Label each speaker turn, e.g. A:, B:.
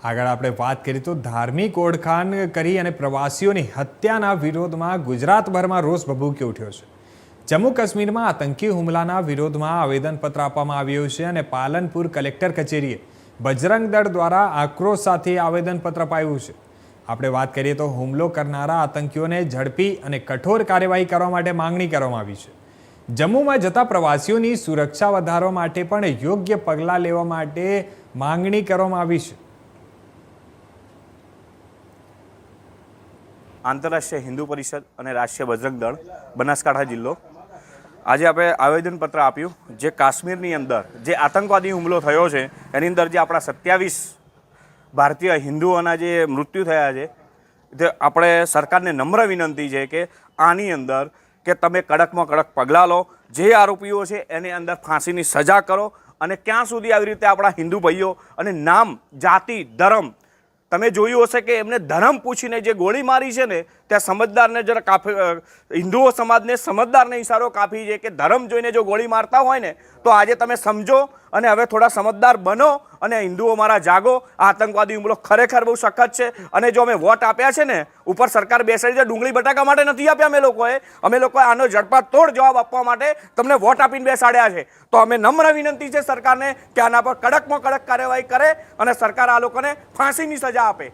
A: આગળ આપણે વાત કરીએ તો ધાર્મિક ઓળખાણ કરી અને પ્રવાસીઓની હત્યાના વિરોધમાં ગુજરાતભરમાં રોષ ભભૂકી ઉઠ્યો છે। જમ્મુ કાશ્મીરમાં આતંકી હુમલાના વિરોધમાં આવેદનપત્ર આપવામાં આવ્યું છે અને પાલનપુર કલેક્ટર કચેરીએ બજરંગ દળ દ્વારા આક્રોશ સાથે આવેદનપત્ર અપાયું છે। આપણે વાત કરીએ તો હુમલો કરનારા આતંકીઓને ઝડપી અને કઠોર કાર્યવાહી કરવા માટે માંગણી કરવામાં આવી છે। જમ્મુમાં જતા પ્રવાસીઓની સુરક્ષા વધારવા માટે પણ યોગ્ય પગલાં લેવા માટે માંગણી કરવામાં આવી છે।
B: આંતરરાષ્ટ્રીય હિન્દુ પરિષદ અને રાષ્ટ્રીય બજરંગ દળ બનાસકાંઠા જિલ્લો આજે આપણે આવેદનપત્ર આપ્યું જે કાશ્મીરની અંદર જે આતંકવાદી હુમલો થયો છે એની અંદર જે આપણા 27 ભારતીય હિન્દુઓના જે મૃત્યુ થયા છે તે આપણે સરકારને નમ્ર વિનંતી છે કે આની અંદર કે તમે કડકમાં કડક પગલાં લો, જે આરોપીઓ છે એની અંદર ફાંસીની સજા કરો અને ક્યાં સુધી આવી રીતે આપણા હિન્દુ ભાઈઓ અને નામ, જાતિ, ધર્મ તમે જોયું હશે કે એમને ધર્મ પૂછીને જે ગોળી મારી છે ને ત્યાં સમજદારને જરા હિન્દુઓ સમાજને સમજદારને ઇશારો કાપી છે કે ધર્મ જોઈને જો ગોળી મારતા હોય ને તો આજે તમે સમજો અને હવે થોડા સમજદાર બનો અને હિન્દુઓ મારા જાગો। આતંકવાદી હુમલો ખરેખર બહુ સખત છે અને જો અમે વોટ આપ્યા છે ને ઉપર સરકાર બેસાડી છે ડુંગળી બટાકા માટે નથી આપ્યા। અમે લોકોએ આનો ઝડપાતોડ જવાબ આપવા માટે તમને વોટ આપીને બેસાડ્યા છે। તો અમે નમ્ર વિનંતી છે સરકારને કે આના પર કડકમાં કડક કાર્યવાહી કરે અને સરકાર આ લોકોને ફાંસીની સજા આપે।